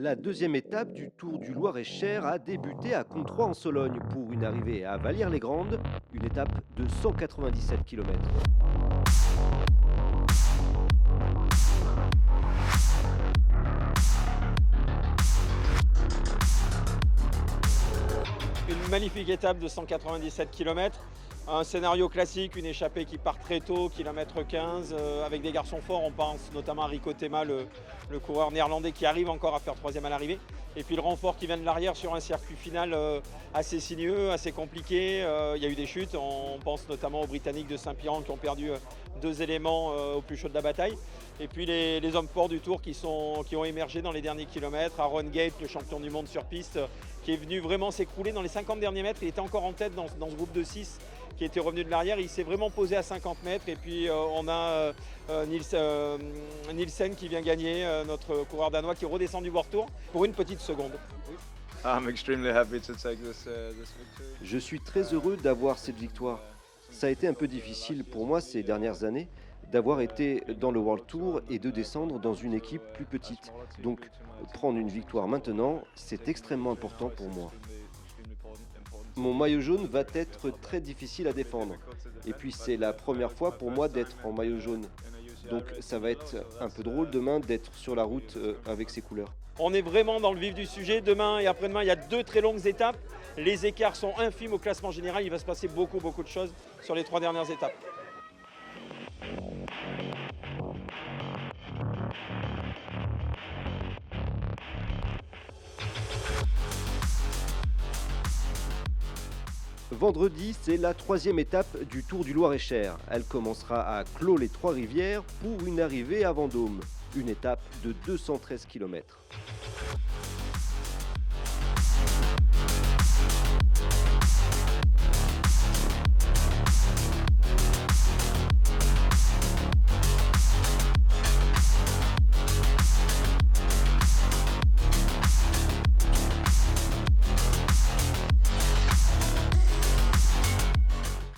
La deuxième étape du Tour du Loir-et-Cher a débuté à Controy en Sologne pour une arrivée à Vallières-les-Grandes, une étape de 197 km. Une magnifique étape de 197 km. Un scénario classique, une échappée qui part très tôt, kilomètre 15, avec des garçons forts. On pense notamment à Rico Tema, le coureur néerlandais qui arrive encore à faire troisième à l'arrivée. Et puis le renfort qui vient de l'arrière sur un circuit final assez sinueux, assez compliqué. Il y a eu des chutes. On pense notamment aux Britanniques de Saint-Piran qui ont perdu deux éléments au plus chaud de la bataille. Et puis les hommes forts du Tour qui ont émergé dans les derniers kilomètres. Aaron Gate, le champion du monde sur piste, qui est venu vraiment s'écrouler dans les 50 derniers mètres. Il était encore en tête dans ce groupe de 6 qui était revenu de l'arrière. Il s'est vraiment posé à 50 mètres. Et puis on a Nielsen qui vient gagner, notre coureur danois qui redescend du World Tour pour une petite seconde. Je suis très heureux d'avoir cette victoire. Ça a été un peu difficile pour moi ces dernières années d'avoir été dans le World Tour et de descendre dans une équipe plus petite. Donc prendre une victoire maintenant, c'est extrêmement important pour moi. Mon maillot jaune va être très difficile à défendre. Et puis c'est la première fois pour moi d'être en maillot jaune. Donc ça va être un peu drôle demain d'être sur la route avec ces couleurs. On est vraiment dans le vif du sujet. Demain et après-demain, il y a deux très longues étapes. Les écarts sont infimes au classement général. Il va se passer beaucoup de choses sur les 3 dernières étapes. Vendredi, c'est la 3e étape du Tour du Loir-et-Cher. Elle commencera à Clos-les-Trois-Rivières pour une arrivée à Vendôme. Une étape de 213 km.